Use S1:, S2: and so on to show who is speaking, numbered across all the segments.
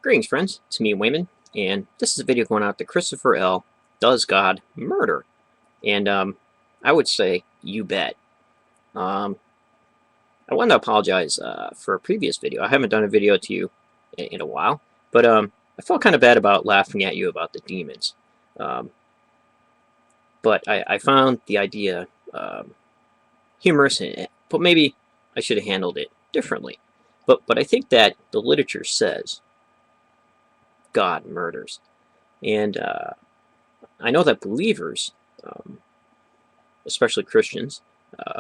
S1: Greetings, friends. It's me, Wayman, and this is a video going out to Christopher L. Does God murder? And I would say, you bet. Um, I wanted to apologize for a previous video. I haven't done a video to you in a while, but I felt kind of bad about laughing at you about the demons. Um, but I found the idea humorous, but maybe I should have handled it differently. But I think that the literature says God murders. And I know that believers, especially Christians,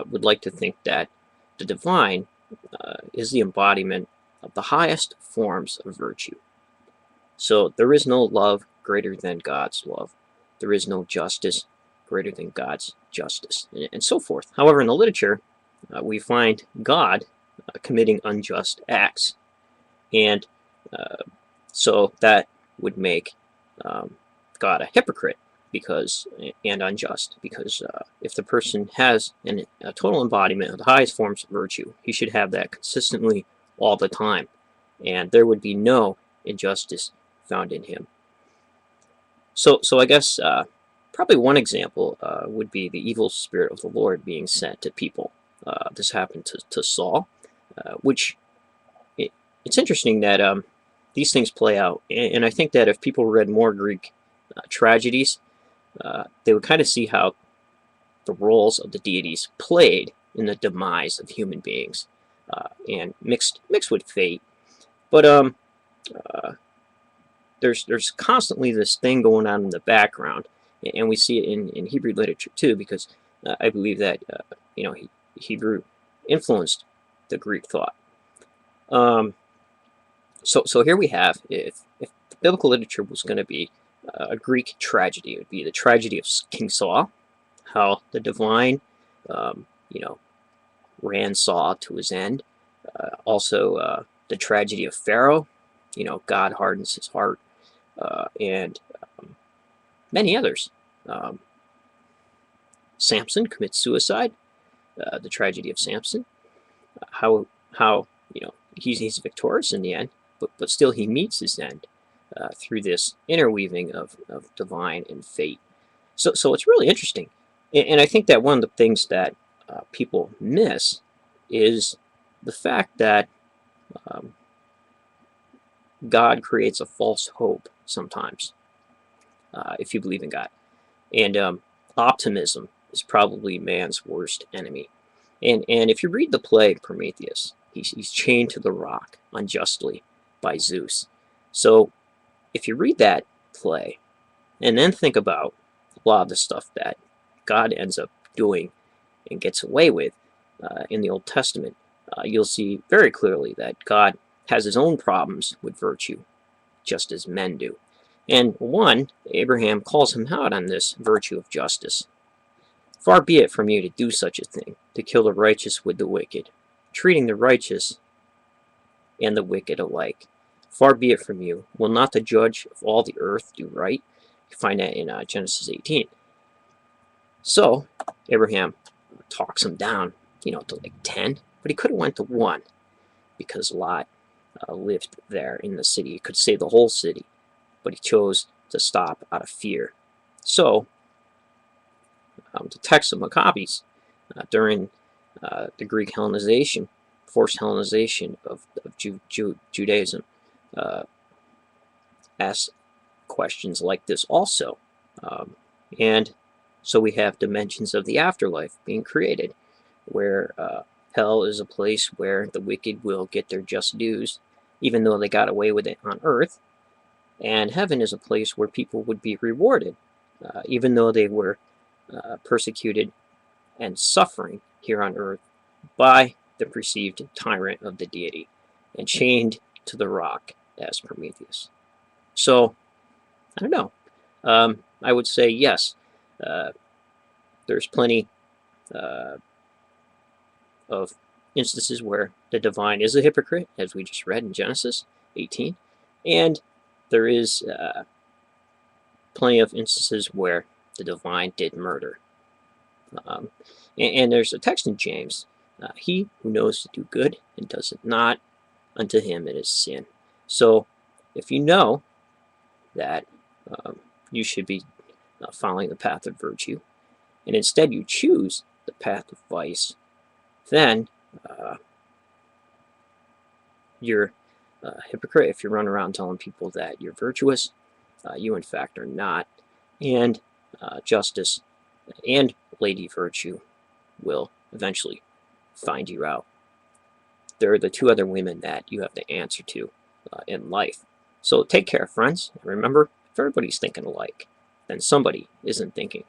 S1: would like to think that the divine is the embodiment of the highest forms of virtue. So there is no love greater than God's love. There is no justice greater than God's justice, and so forth. However, in the literature, we find God committing unjust acts. And so that would make God a hypocrite and unjust, because if the person has a total embodiment of the highest forms of virtue, he should have that consistently all the time, and there would be no injustice found in him. So I guess probably one example would be the evil spirit of the Lord being sent to people. This happened to Saul, which it's interesting that these things play out, and I think that if people read more Greek tragedies, they would kind of see how the roles of the deities played in the demise of human beings, and mixed with fate. But there's constantly this thing going on in the background, and we see it in Hebrew literature too, because I believe that Hebrew influenced the Greek thought. So here we have, if the biblical literature was going to be a Greek tragedy, it would be the tragedy of King Saul, how the divine, ran Saul to his end. Also, the tragedy of Pharaoh, God hardens his heart, and many others. Samson commits suicide, the tragedy of Samson, how he's victorious in the end, but still he meets his end through this interweaving of divine and fate. So it's really interesting, and I think that one of the things that people miss is the fact that God creates a false hope sometimes, if you believe in God. And optimism is probably man's worst enemy. And if you read the play Prometheus, he's chained to the rock unjustly by Zeus. So if you read that play and then think about a lot of the stuff that God ends up doing and gets away with in the Old Testament, you'll see very clearly that God has his own problems with virtue, just as men do. And one, Abraham calls him out on this virtue of justice. Far be it from you to do such a thing, to kill the righteous with the wicked, treating the righteous and the wicked alike. Far be it from you. Will not the judge of all the earth do right? You find that in Genesis 18. So Abraham talks him down, to like 10, but he could have went to 1, because Lot lived there in the city. He could save the whole city, but he chose to stop out of fear. So the text of Maccabees during the Greek Hellenization, forced Hellenization of Judaism, asks questions like this also. And so we have dimensions of the afterlife being created, where hell is a place where the wicked will get their just dues, even though they got away with it on earth. And heaven is a place where people would be rewarded, even though they were persecuted and suffering here on earth by the perceived tyrant of the deity, and chained to the rock as Prometheus. So, I don't know. I would say yes, there's plenty of instances where the divine is a hypocrite, as we just read in Genesis 18, and there is plenty of instances where the divine did murder. And there's a text in James, he who knows to do good and does it not, unto him it is sin. So If you know that you should be following the path of virtue, and instead you choose the path of vice, then you're a hypocrite. If you run around telling people that you're virtuous, you in fact are not, and justice and Lady Virtue will eventually find you out. They're the two other women that you have to answer to in life. So take care, friends. Remember, if everybody's thinking alike, then somebody isn't thinking